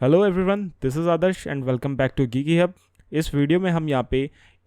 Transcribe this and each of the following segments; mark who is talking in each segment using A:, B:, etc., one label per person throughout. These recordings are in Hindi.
A: Hello everyone, this is Adarsh and welcome back to Geeky Hub. इस वीडियो में हम यहाँ पे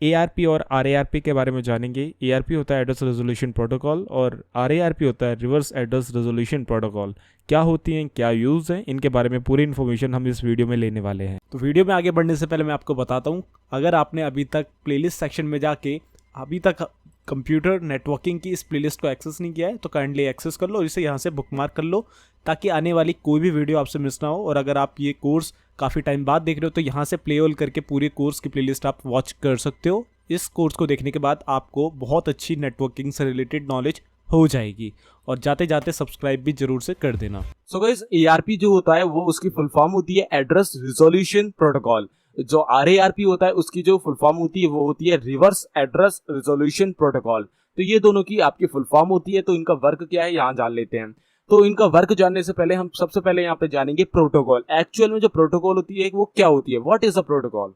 A: ARP और RARP के बारे में जानेंगे। ARP होता है एड्रेस रेजोल्यूशन प्रोटोकॉल और RARP होता है रिवर्स एड्रेस रेजोल्यूशन प्रोटोकॉल। क्या होती हैं, क्या यूज़ हैं, इनके बारे में पूरी इन्फॉर्मेशन हम इस वीडियो में लेने वाले हैं।
B: तो वीडियो में आगे बढ़ने से पहले मैं आपको बताता हूँ, अगर आपने अभी तक प्लेलिस्ट सेक्शन में जाके अभी तक कंप्यूटर नेटवर्किंग की इस प्लेलिस्ट को एक्सेस नहीं किया है तो काइंडली एक्सेस कर लो और इसे यहाँ से बुकमार्क कर लो ताकि आने वाली कोई भी वीडियो आपसे मिस ना हो। और अगर आप ये कोर्स काफ़ी टाइम बाद देख रहे हो तो यहाँ से प्ले ऑल करके पूरे कोर्स की प्लेलिस्ट आप वॉच कर सकते हो। इस कोर्स को देखने के बाद आपको बहुत अच्छी नेटवर्किंग से रिलेटेड नॉलेज हो जाएगी। और जाते जाते सब्सक्राइब भी जरूर से कर देना।
C: सो गाइस, ARP जो होता है वो उसकी फुल फॉर्म होती है एड्रेस रिजोल्यूशन प्रोटोकॉल। जो RARP होता है उसकी जो फुल फॉर्म होती है वो होती है रिवर्स एड्रेस रिजोल्यूशन प्रोटोकॉल। तो ये दोनों की आपकी फुल फॉर्म होती है। तो इनका वर्क क्या है यहाँ जान लेते हैं। तो इनका वर्क जानने से पहले हम सबसे पहले यहाँ पे जानेंगे प्रोटोकॉल। एक्चुअल में जो प्रोटोकॉल होती है वो क्या होती है, व्हाट इज अ प्रोटोकॉल।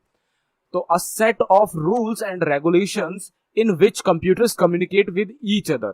C: तो a set of rules and regulations in which computers communicate with each other.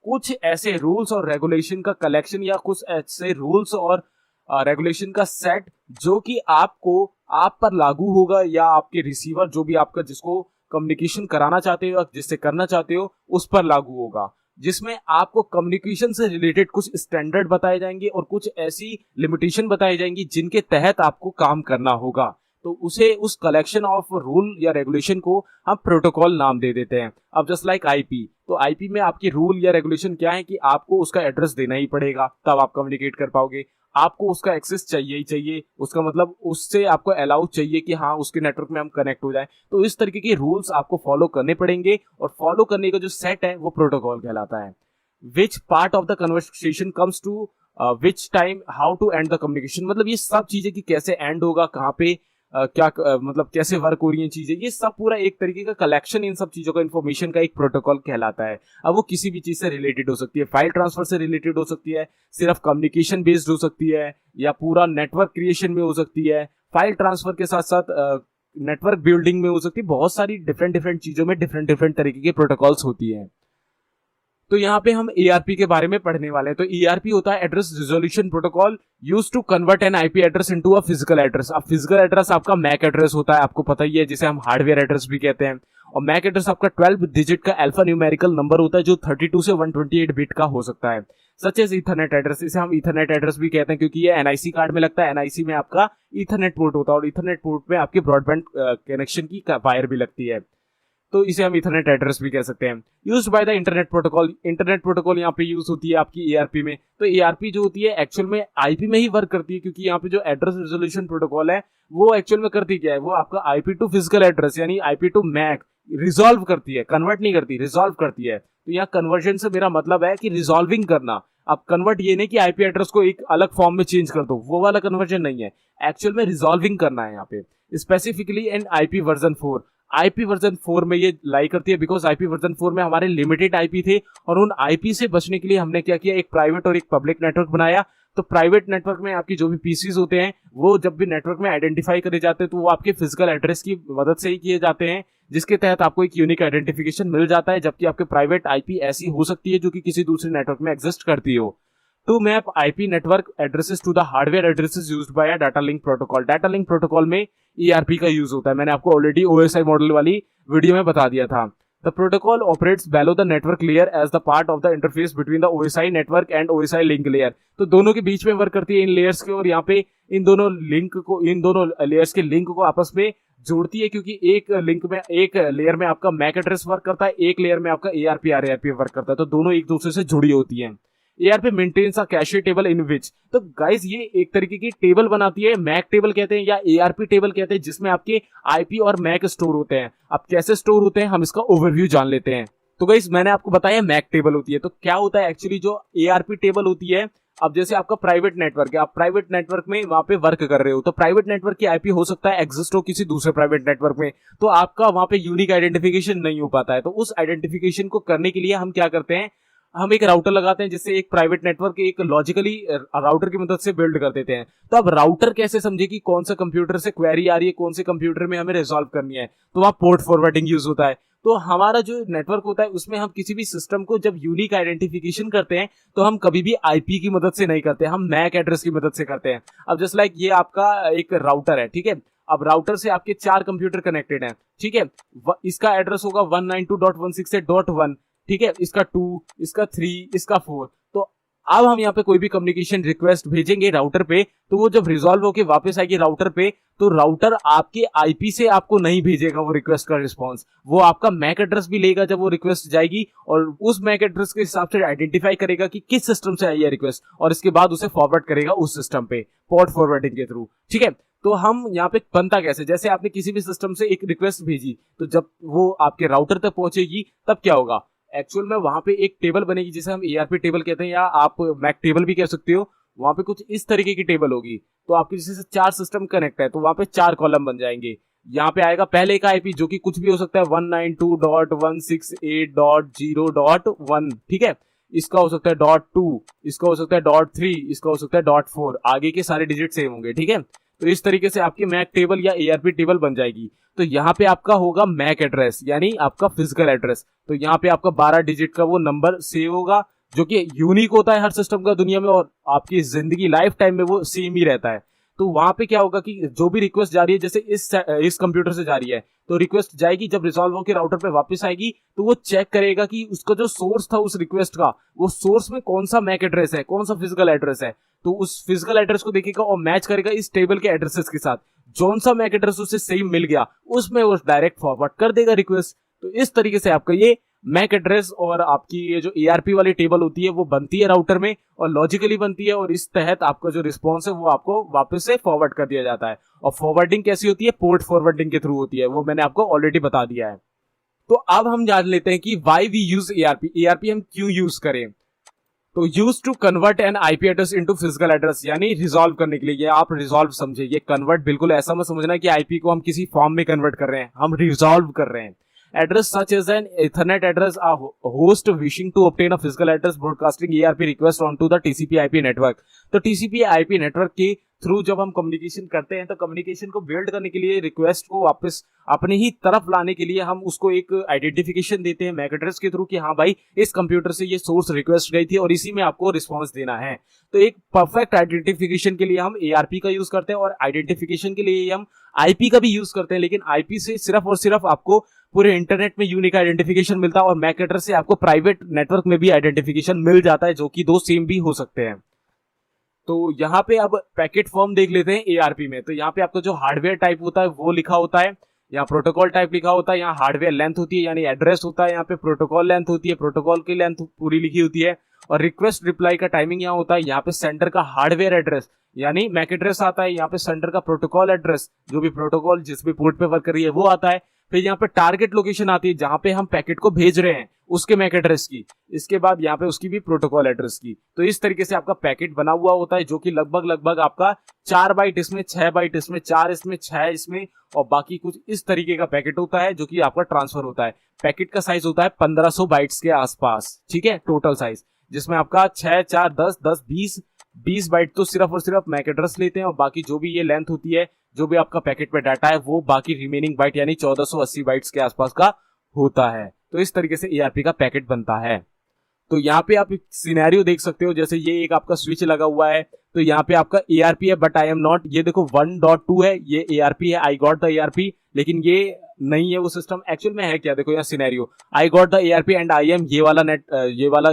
C: कुछ ऐसे रूल्स और रेगुलेशन का कलेक्शन या कुछ ऐसे रूल्स और रेगुलेशन का सेट जो कि आपको आप पर लागू होगा या आपके रिसीवर जो भी आपका जिसको कम्युनिकेशन कराना चाहते हो या जिससे करना चाहते हो उस पर लागू होगा, जिसमें आपको कम्युनिकेशन से रिलेटेड कुछ स्टैंडर्ड बताए जाएंगे और कुछ ऐसी लिमिटेशन बताई जाएंगी जिनके तहत आपको काम करना होगा। तो उसे उस कलेक्शन ऑफ रूल या रेगुलेशन को हम प्रोटोकॉल नाम दे देते हैं। अब जस्ट लाइक आईपी, तो आईपी में आपकी रूल या रेगुलेशन क्या है कि आपको उसका एड्रेस देना ही पड़ेगा तब आप कम्युनिकेट कर पाओगे। आपको उसका एक्सेस चाहिए ही चाहिए, उसका मतलब उससे आपको अलाउ चाहिए कि हाँ उसके नेटवर्क में हम कनेक्ट हो जाए। तो इस तरीके के रूल्स आपको फॉलो करने पड़ेंगे और फॉलो करने का जो सेट है वो प्रोटोकॉल कहलाता है। Which part of the conversation comes to which time, how to end the communication, मतलब ये सब चीजें कि कैसे एंड होगा, कहाँ पे मतलब कैसे वर्क हो रही है चीजें, ये सब पूरा एक तरीके का कलेक्शन इन सब चीजों का इन्फॉर्मेशन का एक प्रोटोकॉल कहलाता है। अब वो किसी भी चीज से रिलेटेड हो सकती है, फाइल ट्रांसफर से रिलेटेड हो सकती है, सिर्फ कम्युनिकेशन बेस्ड हो सकती है, या पूरा नेटवर्क क्रिएशन में हो सकती है, फाइल ट्रांसफर के साथ साथ नेटवर्क बिल्डिंग में हो सकती है। बहुत सारी डिफरेंट डिफरेंट चीजों में डिफरेंट डिफरेंट तरीके के प्रोटोकॉल्स होती है। तो यहाँ पे हम ARP के बारे में पढ़ने वाले हैं। तो ARP होता है address resolution protocol use to convert an IP address into a physical address. अब फिजिकल एड्रेस आपका मैक एड्रेस होता है, आपको पता ही है, जिसे हम हार्डवेयर एड्रेस भी कहते हैं। और मैक एड्रेस आपका 12 डिजिट का अल्फा न्यूमेरिकल नंबर होता है जो 32 से 128 बिट का हो सकता है। सच एज ईथरनेट एड्रेस, इसे हम ईथरनेट एड्रेस भी कहते हैं क्योंकि ये NIC कार्ड में लगता है। NIC में आपका ईथरनेट पोर्ट होता है और ईथरनेट पोर्ट में आपके ब्रॉडबैंड कनेक्शन की वायर भी लगती है, तो इसे हम इथरनेट एड्रेस भी कह सकते हैं। Used by the internet protocol, internet protocol यहाँ पे यूज होती है आपकी ARP में। तो ARP जो होती है एक्चुअल में IP में ही वर्क करती है, क्योंकि यहाँ पे जो एड्रेस रिजोल्यूशन प्रोटोकॉल है वो एक्चुअल में करती क्या है, वो आपका IP टू फिजिकल एड्रेस यानी IP टू मैक रिजॉल्व करती है, कन्वर्ट नहीं करती, रिजॉल्व करती है। तो यहाँ कन्वर्जन से मेरा मतलब है कि रिजॉल्विंग करना। अब कन्वर्ट ये नहीं कि IP एड्रेस को एक अलग फॉर्म में चेंज कर दो, वो वाला कन्वर्जन नहीं है, एक्चुअल में रिजॉल्विंग करना है यहाँ पे। Specifically in IP version 4, IP version 4 में ये लाई करती है बिकॉज IP वर्जन 4 में हमारे लिमिटेड IP थे और उन IP से बचने के लिए हमने क्या किया, एक प्राइवेट और एक पब्लिक नेटवर्क बनाया। तो प्राइवेट नेटवर्क में आपकी जो भी PCs होते हैं वो जब भी नेटवर्क में आइडेंटिफाई करे जाते हैं तो वो आपके फिजिकल एड्रेस की मदद से ही किए जाते हैं, जिसके तहत आपको एक यूनिक आइडेंटिफिकेशन मिल जाता है। जबकि आपके प्राइवेट IP ऐसी हो सकती है जो कि किसी दूसरे नेटवर्क में एग्जिस्ट करती हो। To map IP network addresses to the hardware addresses used by a data link protocol. Data link protocol में ARP का यूज होता है, मैंने आपको ऑलरेडी OSI मॉडल वाली वीडियो में बता दिया था। The protocol operates below the network layer as the part of the interface between the OSI network and OSI link layer. तो दोनों के बीच में वर्क करती है इन लेयर्स के, और यहाँ पे इन दोनों लेयर्स के लिंक को आपस में जोड़ती है, क्योंकि एक लिंक में, एक लेयर में आपका मैक एड्रेस वर्क करता है, एक लेयर में आपका ARP RARP वर्क करता है, तो दोनों एक दूसरे से जुड़ी होती है। ARP maintains a cache table in which, तो गाइस ये एक तरीके की टेबल बनाती है, मैक टेबल कहते हैं या ARP टेबल कहते हैं, जिसमें आपके IP और मैक स्टोर होते हैं। अब कैसे स्टोर होते हैं हम इसका ओवरव्यू जान लेते हैं। तो गाइस मैंने आपको बताया मैक टेबल होती है, तो क्या होता है एक्चुअली जो ARP टेबल होती है। अब जैसे आपका प्राइवेट नेटवर्क है, आप प्राइवेट नेटवर्क में वहां पे वर्क कर रहे हो, तो प्राइवेट नेटवर्क की IP हो सकता है एग्जिस्ट हो किसी दूसरे प्राइवेट नेटवर्क में, तो आपका वहां पे यूनिक आइडेंटिफिकेशन नहीं हो पाता है। तो उस आइडेंटिफिकेशन को करने के लिए हम क्या करते हैं, हम एक राउटर लगाते हैं जिससे एक प्राइवेट नेटवर्क एक लॉजिकली राउटर की मदद से बिल्ड कर देते हैं। तो अब राउटर कैसे समझे कि कौन सा कंप्यूटर से क्वेरी आ रही है, कौन से कंप्यूटर में हमें रिजॉल्व करनी है, तो वहां पोर्ट फॉरवर्डिंग यूज होता है। तो हमारा जो नेटवर्क होता है उसमें हम किसी भी सिस्टम को जब यूनिक आइडेंटिफिकेशन करते हैं तो हम कभी भी आईपी की मदद से नहीं करते, हम मैक एड्रेस की मदद से करते हैं। अब जस्ट लाइक ये आपका एक राउटर है, ठीक है। अब राउटर से आपके 4 कंप्यूटर कनेक्टेड हैं, ठीक है। इसका एड्रेस होगा 192.168.1, ठीक है। इसका 2, इसका 3, इसका 4। तो अब हम यहाँ पे कोई भी कम्युनिकेशन रिक्वेस्ट भेजेंगे राउटर पे, तो वो जब रिजॉल्व होके वापस आएगी राउटर पे, तो राउटर आपके आईपी से आपको नहीं भेजेगा वो रिक्वेस्ट का रिस्पांस, वो आपका मैक एड्रेस भी लेगा जब वो रिक्वेस्ट जाएगी, और उस मैक एड्रेस के हिसाब से आइडेंटिफाई करेगा कि किस सिस्टम से आई है रिक्वेस्ट, और इसके बाद उसे फॉरवर्ड करेगा उस सिस्टम पे पोर्ट फॉरवर्डिंग के थ्रू, ठीक है। तो हम यहाँ पे बनता कैसे, जैसे आपने किसी भी सिस्टम से एक रिक्वेस्ट भेजी, तो जब वो आपके राउटर तक पहुंचेगी तब क्या होगा, एक्चुअल में वहां पे एक टेबल बनेगी जिसे हम एआरपी टेबल कहते हैं, या आप मैक टेबल भी कह सकते हो। वहां पे कुछ इस तरीके की टेबल होगी। तो आपके जैसे 4 सिस्टम कनेक्ट है तो वहां पे 4 कॉलम बन जाएंगे। यहाँ पे आएगा पहले का आईपी जो कि कुछ भी हो सकता है 192.168.0.1, ठीक है। इसका हो सकता है .2, इसका हो सकता है .3, इसका हो सकता है .4, आगे के सारे डिजिट सेम होंगे, ठीक है। तो इस तरीके से आपकी मैक टेबल या एआरपी टेबल बन जाएगी। तो यहाँ पे आपका होगा मैक एड्रेस यानी आपका फिजिकल एड्रेस। तो यहाँ पे आपका 12 डिजिट का वो नंबर सेव होगा जो कि यूनिक होता है हर सिस्टम का दुनिया में, और आपकी जिंदगी लाइफ टाइम में वो सेम ही रहता है। तो वहां पे क्या होगा कि जो भी रिक्वेस्ट जा रही है, जैसे इस कंप्यूटर से जा रही है, तो रिक्वेस्ट जाएगी, जब रिजॉल्व होकर राउटर पे वापस आएगी तो वो चेक करेगा कि उसका जो सोर्स था उस रिक्वेस्ट का, वो सोर्स में कौन सा मैक एड्रेस है, कौन सा फिजिकल एड्रेस है। तो उस फिजिकल एड्रेस को देखेगा और मैच करेगा इस टेबल के एड्रेसेस के साथ। जौन सा मैक एड्रेस उसे सही मिल गया उसमें वो डायरेक्ट फॉरवर्ड कर देगा रिक्वेस्ट। तो इस तरीके से आपका ये मैक एड्रेस और आपकी ये जो एआरपी वाली टेबल होती है वो बनती है राउटर में, और लॉजिकली बनती है, और इस तहत आपका जो रिस्पॉन्स है वो आपको वापस से फॉरवर्ड कर दिया जाता है। और फॉरवर्डिंग कैसी होती है, पोर्ट फॉरवर्डिंग के थ्रू होती है, वो मैंने आपको ऑलरेडी बता दिया है। तो अब हम जान लेते हैं कि why we use ARP, ARP हम क्यों यूज करें। तो use to convert an IP address into physical address, यानी रिजॉल्व करने के लिए। ये आप रिजॉल्व समझे, ये कन्वर्ट बिल्कुल ऐसा मत समझना कि आईपी को हम किसी फॉर्म में कन्वर्ट कर रहे हैं, हम रिजॉल्व कर रहे हैं। Address such as an Ethernet address, a host wishing to obtain a physical address broadcasting ERP request onto the TCP/IP network। तो TCP/IP नेटवर्क के थ्रू जब हम कम्युनिकेशन करते हैं तो कम्युनिकेशन को बिल्ड करने के लिए, रिक्वेस्ट को वापस अपनी ही तरफ लाने के लिए हम उसको एक आइडेंटिफिकेशन देते हैं मैक एड्रेस के थ्रू कि हाँ भाई इस कंप्यूटर से ये सोर्स रिक्वेस्ट गई थी और इसी में आपको रिस्पॉन्स देना है। तो एक परफेक्ट आइडेंटिफिकेशन के लिए हम एआरपी का यूज करते हैं, और आइडेंटिफिकेशन के लिए हम आईपी का भी यूज करते हैं। लेकिन आईपी से सिर्फ और सिर्फ आपको पूरे इंटरनेट में यूनिक आइडेंटिफिकेशन मिलता है, और मैक एड्रेस से आपको प्राइवेट नेटवर्क में भी आइडेंटिफिकेशन मिल जाता है, जो कि दो सेम भी हो सकते हैं। तो यहाँ पे अब पैकेट फॉर्म देख लेते हैं एआरपी में। तो यहाँ पे आपका जो हार्डवेयर टाइप होता है वो लिखा होता है, यहाँ प्रोटोकॉल टाइप लिखा होता है, यहाँ हार्डवेयर लेंथ होती है यानी एड्रेस होता है, यहाँ पे प्रोटोकॉल लेंथ होती है, प्रोटोकॉल की लेंथ पूरी लिखी होती है, और रिक्वेस्ट रिप्लाई का टाइमिंग यहाँ होता है। यहाँ पे सेंडर का हार्डवेयर एड्रेस यानी मैक एड्रेस आता है, यहाँ पे सेंडर का प्रोटोकॉल एड्रेस, जो भी प्रोटोकॉल जिस भी पोर्ट पे वर्क कर रही है वो आता है। फिर यहाँ पे टारगेट लोकेशन आती है जहां पे हम पैकेट को भेज रहे हैं उसके मैक एड्रेस की, इसके बाद यहाँ पे उसकी भी प्रोटोकॉल एड्रेस की। तो इस तरीके से आपका पैकेट बना हुआ होता है, जो कि लगभग आपका 4 बाइट इसमें, 6 बाइट इसमें, 4 इसमें, 6 इसमें, और बाकी कुछ इस तरीके का पैकेट होता है जो कि आपका ट्रांसफर होता है। पैकेट का साइज होता है 1500 बाइट्स के आसपास, ठीक है, टोटल साइज, जिसमें आपका 6, 4, 10, 10, 20 बाइट तो सिर्फ और सिर्फ मैक एड्रेस लेते हैं, और बाकी जो भी ये लेंथ होती है, जो भी आपका पैकेट में डाटा है, वो बाकी रिमेनिंग बाइट यानी 1480 बाइट्स के आसपास का होता है। तो इस तरीके से एआरपी का पैकेट बनता है। तो यहाँ पे आप एक सिनेरियो देख सकते हो, जैसे ये एक आपका स्विच लगा हुआ है, तो यहाँ पे आपका एआरपी है बट आई एम नॉट, ये देखो 1.2 है, ये एआरपी है, आई गॉट द एआरपी, लेकिन ये नहीं है वो सिस्टम। एक्चुअल में है क्या, देखो यहाँ scenario, I got the ARP and I am ये वाला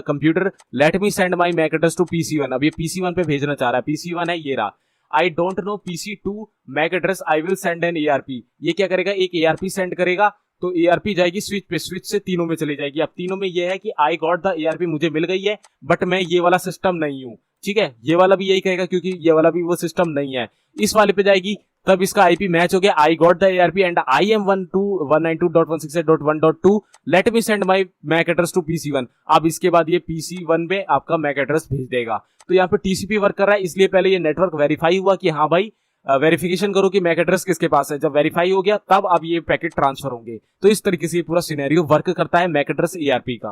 C: computer, let me send my MAC address to PC1। अब ये PC1 पे भेजना चाह रहा है, PC1 है ये रहा। I don't know PC2 MAC address, I will send an ARP. ये क्या करेगा, एक एआरपी सेंड करेगा, तो एआरपी जाएगी स्विच पे, स्विच से तीनों में चली जाएगी। अब तीनों में ये है कि आई गॉट द एआरपी, मुझे मिल गई है बट मैं ये वाला सिस्टम नहीं हूं, ठीक है। ये वाला भी यही कहेगा क्योंकि ये वाला भी वो सिस्टम नहीं है। इस वाले पे जाएगी, तब इसका आईपी मैच हो गया, I got the ARP and I am 192.168.1.2, let me send my MAC address to PC1। अब इसके बाद ये PC1 पे आपका मैक एड्रेस भेज देगा। तो यहाँ पे टीसीपी वर्क कर रहा है, इसलिए पहले ये नेटवर्क वेरीफाई हुआ कि हाँ भाई वेरिफिकेशन करो कि मैक एड्रेस किसके पास है। जब वेरीफाई हो गया तब अब ये पैकेट ट्रांसफर होंगे। तो इस तरीके से ये पूरा सिनेरियो वर्क करता है मैक एड्रेस एआरपी का।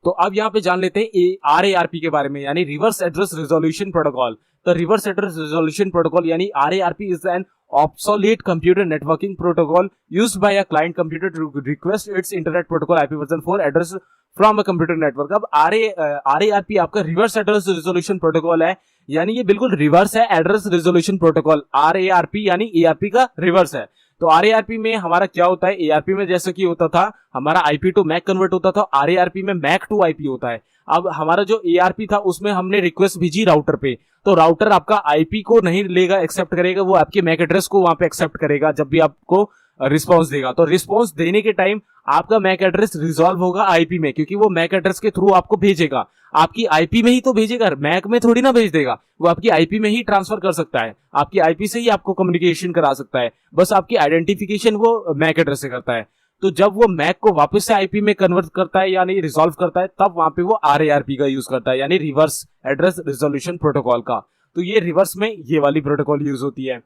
C: तो अब यहाँ पे जान लेते हैं RARP के बारे में, यानी रिवर्स एड्रेस रिजोल्यूशन प्रोटोकॉल। तो रिवर्स एड्रेस रिजोल्यूशन प्रोटोकॉल यानी RARP is an obsolete computer networking protocol used by a client computer to request its internet protocol IP version 4 address from a computer network। अब RARP आपका रिवर्स एड्रेस रिजोल्यूशन प्रोटोकॉल है, यानी ये बिल्कुल रिवर्स है एड्रेस रिजोल्यूशन प्रोटोकॉल। RARP यानी ARP का रिवर्स है। तो RARP में हमारा क्या होता है, ARP में जैसे कि होता था हमारा IP टू मैक कन्वर्ट होता था, RARP में मैक टू IP होता है। अब हमारा जो ARP था उसमें हमने रिक्वेस्ट भेजी राउटर पे, तो राउटर आपका IP को नहीं लेगा, एक्सेप्ट करेगा, वो आपके मैक एड्रेस को वहां पे एक्सेप्ट करेगा जब भी आपको रिस्पॉन्स देगा। तो रिस्पॉन्स देने के टाइम आपका मैक एड्रेस रिजॉल्व होगा IP में, क्योंकि वो मैक एड्रेस के थ्रू आपको भेजेगा, आपकी IP में ही तो भेजेगा, मैक में थोड़ी ना भेज देगा, वो आपकी IP में ही ट्रांसफर कर सकता है, आपकी IP से ही आपको कम्युनिकेशन करा सकता है, बस आपकी आइडेंटिफिकेशन वो मैक एड्रेस से करता है। तो जब वो मैक को वापस से IP में कन्वर्ट करता है यानी रिजॉल्व करता है, तब वहां पे वो RARP का यूज करता है, यानी रिवर्स एड्रेस रिजोल्यूशन प्रोटोकॉल का। तो ये रिवर्स में ये वाली प्रोटोकॉल यूज होती है।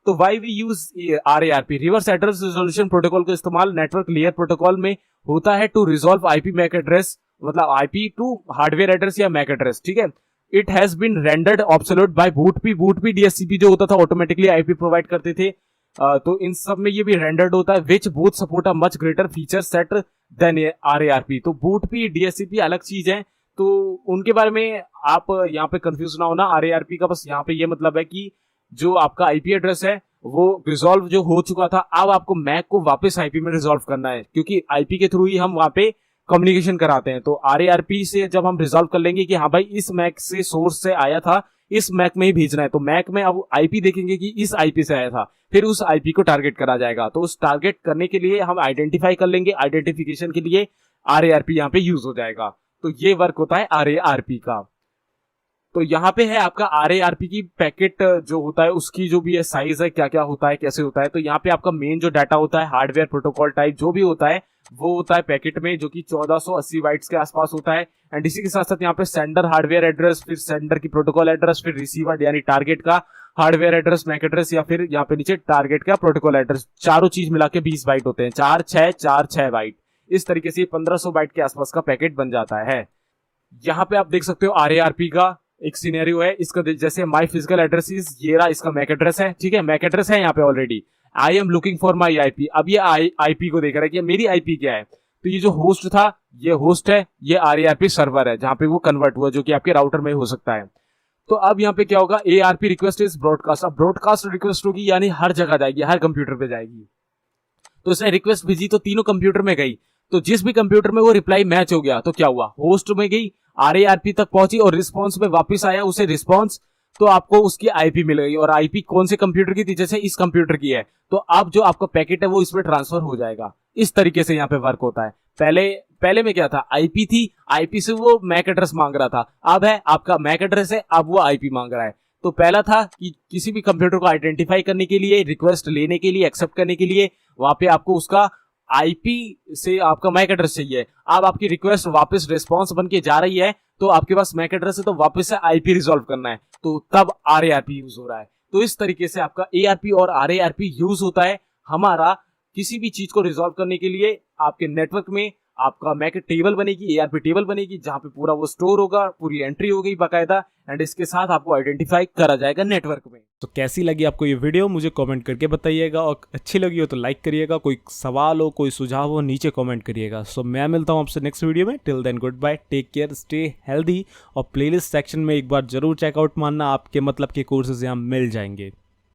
C: तो why we use RARP, reverse address resolution protocol का इस्तेमाल नेटवर्क लेयर प्रोटोकॉल में होता है to resolve IP MAC address, मतलब IP टू हार्डवेयर एड्रेस या मैक एड्रेस, ठीक है। It has been rendered obsolete by BOOTP DHCP जो होता था ऑटोमेटिकली IP प्रोवाइड करते थे। तो इन सब में ये भी रेंडर्ड होता है, which both support a much greater feature set than RARP। तो बूटपी DHCP अलग चीज है, तो उनके बारे में आप यहाँ पे कंफ्यूज ना होना। RARP का बस यहाँ पे ये मतलब है कि जो आपका IP एड्रेस है वो रिजॉल्व जो हो चुका था, अब आपको मैक को वापस IP में रिजॉल्व करना है, क्योंकि IP के थ्रू ही हम वहां पे कम्युनिकेशन कराते हैं। तो RARP से जब हम रिजॉल्व कर लेंगे कि हाँ भाई इस मैक से सोर्स से आया था, इस मैक में ही भेजना है, तो मैक में अब IP देखेंगे कि इस IP से आया था, फिर उस IP को टारगेट करा जाएगा। तो उस टारगेट करने के लिए हम आइडेंटिफाई कर लेंगे, आइडेंटिफिकेशन के लिए RARP यहाँ पे यूज हो जाएगा। तो ये वर्क होता है RARP का। तो यहाँ पे है आपका RARP की पैकेट जो होता है उसकी जो भी है साइज है, क्या क्या होता है, कैसे होता है। तो यहाँ पे आपका मेन जो डाटा होता है हार्डवेयर प्रोटोकॉल टाइप जो भी होता है वो होता है पैकेट में, जो कि 1480 बाइट्स के आसपास होता है। एंड इसी के साथ साथ यहाँ पे सेंडर हार्डवेयर एड्रेस, फिर सेंडर की प्रोटोकॉल एड्रेस, फिर रिसीवर यानी टारगेट का हार्डवेयर एड्रेस मैक एड्रेस, या फिर यहाँ पे नीचे टारगेट का प्रोटोकॉल एड्रेस, चारों चीज मिला के 20 बाइट होते हैं, 4 6 बाइट। इस तरीके से 1500 बाइट के आसपास का पैकेट बन जाता है। यहाँ पे आप देख सकते हो RARP का एक सिनेरियो है इसका, जैसे माई फिजिकल एड्रेस इज, ये रहा इसका मैक एड्रेस है, ठीक है, मैक एड्रेस है यहाँ पे already. I am looking for my IP, अब ये IP को देख रहा है कि मेरी IP क्या है। तो ये जो होस्ट था ये होस्ट है, ये RARP सर्वर है जहां पे वो कन्वर्ट हुआ, जो कि आपके राउटर में हो सकता है। तो अब यहाँ पे क्या होगा, ARP रिक्वेस्ट इज ब्रॉडकास्ट। अब ब्रॉडकास्ट रिक्वेस्ट होगी यानी हर जगह जाएगी, हर कंप्यूटर पे जाएगी। तो इसने रिक्वेस्ट भेजी तो तीनों कंप्यूटर में गई, तो जिस भी कंप्यूटर में वो रिप्लाई मैच हो गया तो क्या हुआ, होस्ट में गई, RARP तक पहुंची और रिस्पॉन्स में वापस आया उसे रिस्पॉन्स, तो आपको उसकी IP मिल गई। और IP कौन से कंप्यूटर की थी, जैसे इस कंप्यूटर की है, तो अब जो आपका पैकेट है वो इसमें ट्रांसफर हो जाएगा। इस तरीके से यहाँ पे वर्क होता है। पहले में क्या था, IP थी, IP से वो मैक एड्रेस मांग रहा था, अब है आपका मैक एड्रेस है, अब वो IP मांग रहा है। तो पहला था कि किसी भी कंप्यूटर को आइडेंटिफाई करने के लिए, रिक्वेस्ट लेने के लिए, एक्सेप्ट करने के लिए वहां पे आपको उसका IP से आपका मैक एड्रेस चाहिए। अब आपकी रिक्वेस्ट वापस रिस्पॉन्स बन के जा रही है, तो आपके पास मैक एड्रेस है, तो वापस से IP रिजॉल्व करना है, तो तब RARP यूज हो रहा है। तो इस तरीके से आपका ARP और RARP यूज होता है हमारा किसी भी चीज को रिजॉल्व करने के लिए। आपके नेटवर्क में आपका मैक टेबल बनेगी, ARP टेबल बनेगी, जहां पे पूरा वो स्टोर होगा, पूरी एंट्री हो गई बाकायदा, एंड इसके साथ आपको आइडेंटिफाई करा जाएगा नेटवर्क में।
B: तो कैसी लगी आपको ये वीडियो मुझे कमेंट करके बताइएगा, और अच्छी लगी हो तो लाइक करिएगा, कोई सवाल हो कोई सुझाव हो नीचे कमेंट करिएगा। सो मैं मिलता हूँ आपसे नेक्स्ट वीडियो में। Till then good bye, take care, stay healthy, और प्लेलिस्ट सेक्शन में एक बार जरूर चेकआउट मारना, आपके मतलब के कोर्सेज यहाँ मिल जाएंगे।